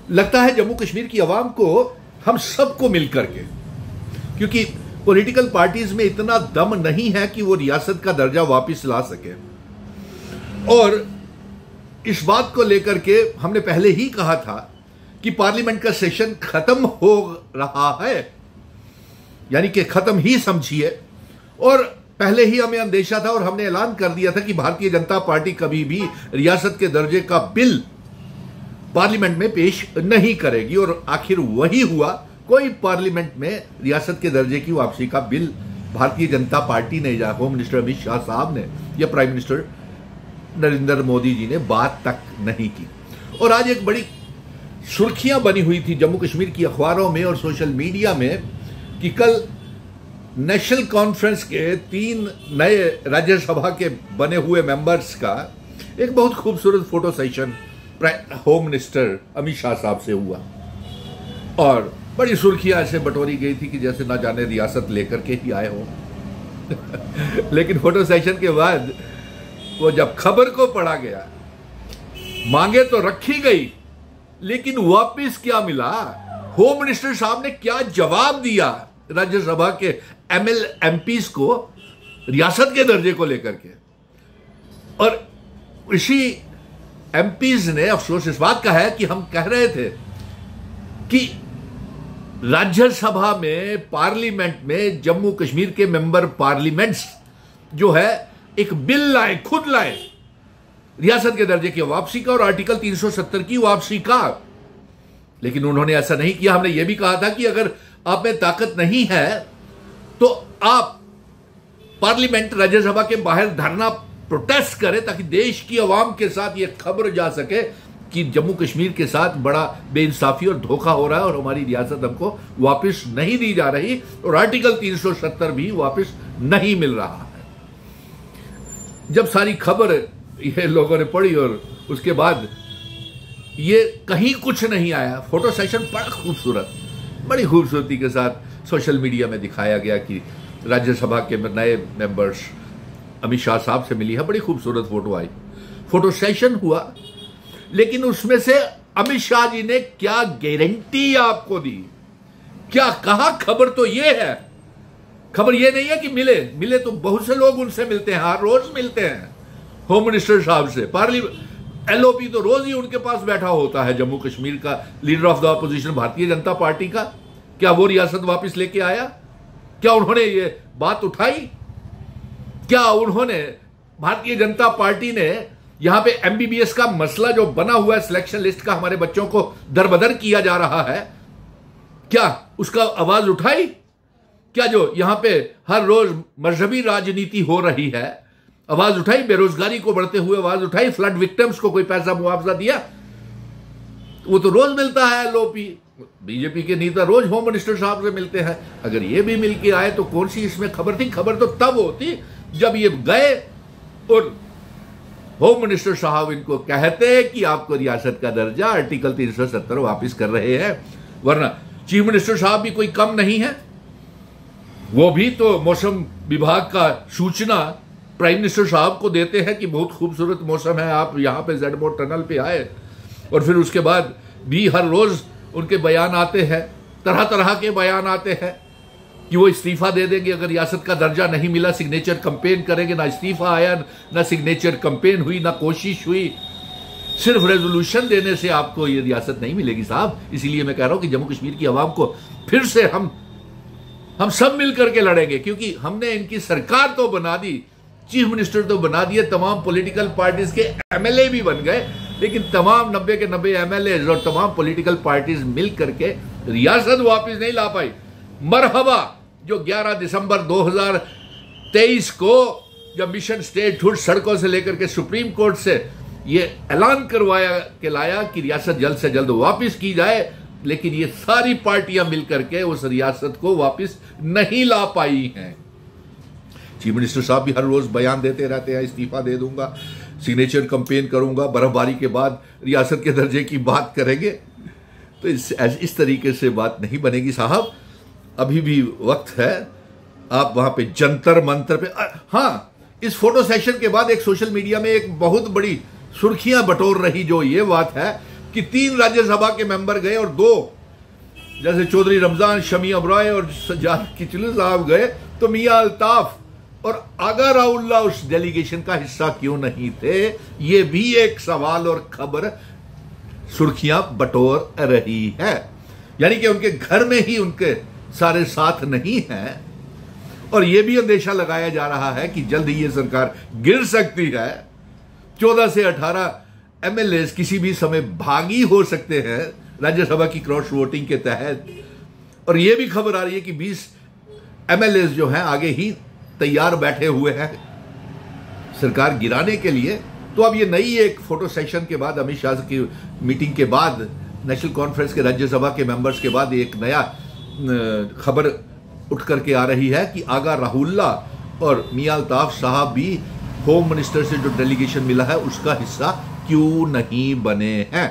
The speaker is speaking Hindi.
लगता है जम्मू कश्मीर की आवाम को, हम सबको मिलकर के, क्योंकि पॉलिटिकल पार्टीज में इतना दम नहीं है कि वो रियासत का दर्जा वापस ला सके। और इस बात को लेकर के हमने पहले ही कहा था कि पार्लियामेंट का सेशन खत्म हो रहा है, यानी कि खत्म ही समझिए। और पहले ही हमें अंदेशा था और हमने ऐलान कर दिया था कि भारतीय जनता पार्टी कभी भी रियासत के दर्जे का बिल पार्लियामेंट में पेश नहीं करेगी। और आखिर वही हुआ। कोई पार्लियामेंट में रियासत के दर्जे की वापसी का बिल भारतीय जनता पार्टी ने या होम मिनिस्टर अमित शाह साहब ने या प्राइम मिनिस्टर नरेंद्र मोदी जी ने बात तक नहीं की। और आज एक बड़ी सुर्खियां बनी हुई थी जम्मू कश्मीर की अखबारों में और सोशल मीडिया में कि कल नेशनल कॉन्फ्रेंस के 3 नए राज्यसभा के बने हुए मेंबर्स का एक बहुत खूबसूरत photo session home minister Amit Shah साहब से हुआ। और बड़ी सुर्खियां ऐसे बटोरी गई थी कि जैसे ना जाने रियासत लेकर के ही आए हो। लेकिन फोटो सेशन के बाद वो जब खबर को पढ़ा गया, मांगे तो रखी गई, लेकिन वापिस क्या मिला? होम मिनिस्टर साहब ने क्या जवाब दिया राज्यसभा के एमपीज को रियासत के दर्जे को लेकर के। और इसी एमपीज ने अफसोस इस बात का है कि हम कह रहे थे कि राज्यसभा में, पार्लियामेंट में जम्मू कश्मीर के मेंबर पार्लियामेंट्स जो है एक बिल लाए, खुद लाए रियासत के दर्जे की वापसी का और आर्टिकल 370 की वापसी का। लेकिन उन्होंने ऐसा नहीं किया। हमने यह भी कहा था कि अगर आप में ताकत नहीं है तो आप पार्लियामेंट, राज्यसभा के बाहर धरना, प्रोटेस्ट करें, ताकि देश की आवाम के साथ यह खबर जा सके कि जम्मू कश्मीर के साथ बड़ा बेइंसाफी और धोखा हो रहा है और हमारी रियासत हमको वापस नहीं दी जा रही और आर्टिकल 370 भी वापस नहीं मिल रहा है। जब सारी खबर ये लोगों ने पढ़ी और उसके बाद ये कहीं कुछ नहीं आया। फोटो सेशन बड़ा खूबसूरत, बड़ी खूबसूरती के साथ सोशल मीडिया में दिखाया गया कि राज्यसभा के नए मेंबर्स अमित शाह साहब से मिली है। बड़ी खूबसूरत फोटो आई, फोटो सेशन हुआ। लेकिन उसमें से अमित शाह जी ने क्या गारंटी आपको दी, क्या कहा? खबर तो ये है, खबर ये नहीं है कि मिले तो बहुत से लोग उनसे मिलते हैं, हर रोज मिलते हैं होम मिनिस्टर साहब से। एलओपी तो रोज ही उनके पास बैठा होता है, जम्मू कश्मीर का leader of the opposition Bharatiya Janata party का। क्या वो रियासत वापस लेके आया? क्या उन्होंने ये बात उठाई? क्या उन्होंने, भारतीय जनता पार्टी ने यहां पे एमबीबीएस का मसला जो बना हुआ है, सिलेक्शन लिस्ट का, हमारे बच्चों को दरबदर किया जा रहा है, क्या उसका आवाज उठाई? क्या जो यहां पे हर रोज मजहबी राजनीति हो रही है, आवाज उठाई? बेरोजगारी को बढ़ते हुए आवाज उठाई? फ्लड विक्टिम्स को कोई पैसा मुआवजा दिया? वो तो रोज मिलता है एलओपी। बीजेपी के नेता रोज होम मिनिस्टर साहब से मिलते हैं। अगर ये भी मिल के आए तो कौन सी इसमें खबर थी? खबर तो तब होती जब ये गए और होम मिनिस्टर साहब इनको कहते कि आपको रियासत का दर्जा आर्टिकल 370 वापस कर रहे हैं। वरना चीफ मिनिस्टर साहब भी कोई कम नहीं है, वो भी तो मौसम विभाग का सूचना प्राइम मिनिस्टर साहब को देते हैं कि बहुत खूबसूरत मौसम है, आप यहां पे ज़ेडमोर टनल पे आए। और फिर उसके बाद भी हर रोज उनके बयान आते हैं, तरह तरह के बयान आते हैं कि वो इस्तीफा दे देंगे अगर रियासत का दर्जा नहीं मिला, सिग्नेचर कैंपेन करेंगे। ना इस्तीफा आया, ना सिग्नेचर कैंपेन हुई, ना कोशिश हुई। सिर्फ रेजोल्यूशन देने से आपको ये रियासत नहीं मिलेगी साहब। इसीलिए मैं कह रहा हूं कि जम्मू कश्मीर की आवाम को फिर से हम सब मिल करके लड़ेंगे, क्योंकि हमने इनकी सरकार तो बना दी, चीफ मिनिस्टर तो बना दिए, तमाम पॉलिटिकल पार्टीज के एमएलए भी बन गए, लेकिन तमाम 90 के 90 एमएलए और तमाम पॉलिटिकल पार्टीज मिल करके रियासत वापस नहीं ला पाई। मरहबा जो 11 दिसंबर 2023 को जब मिशन स्टेटहुड सड़कों से लेकर के सुप्रीम कोर्ट से ये ऐलान करवाया के लाया कि रियासत जल्द से जल्द वापस की जाए, लेकिन ये सारी पार्टियां मिलकर के उस रियासत को वापस नहीं ला पाई हैं। चीफ मिनिस्टर साहब भी हर रोज बयान देते रहते हैं, इस्तीफा दे दूंगा, सिग्नेचर कैंपेन करूंगा, बर्फबारी के बाद रियासत के दर्जे की बात करेंगे। तो इस तरीके से बात नहीं बनेगी साहब। अभी भी वक्त है, आप वहां पे जंतर मंतर पे। हाँ, इस फोटो सेशन के बाद एक सोशल मीडिया में एक बहुत बड़ी सुर्खियां बटोर रही जो ये बात है कि 3 राज्यसभा के मेंबर गए और 2 जैसे चौधरी रमजान, शमी अबराय और सज्जाद किचलू साहब गए, तो मियां अल्ताफ और आगा राउल्ला उस डेलीगेशन का हिस्सा क्यों नहीं थे? यह भी एक सवाल और खबर सुर्खियां बटोर रही है। यानी कि उनके घर में ही उनके सारे साथ नहीं हैं, और यह भी अंदेशा लगाया जा रहा है कि जल्द ही यह सरकार गिर सकती है। 14 से 18 एमएलए किसी भी समय भागी हो सकते हैं राज्यसभा की क्रॉस वोटिंग के तहत, और यह भी खबर आ रही है कि 20 एमएलए जो हैं आगे ही तैयार बैठे हुए हैं सरकार गिराने के लिए। तो अब ये नई एक फोटो सेशन के बाद, अमित शाह की मीटिंग के बाद, नेशनल कॉन्फ्रेंस के राज्यसभा के मेंबर्स के बाद एक नया खबर उठ करके आ रही है कि आगा राहुल्ला और मियां अल्ताफ साहब भी होम मिनिस्टर से जो डेलीगेशन मिला है उसका हिस्सा क्यों नहीं बने हैं।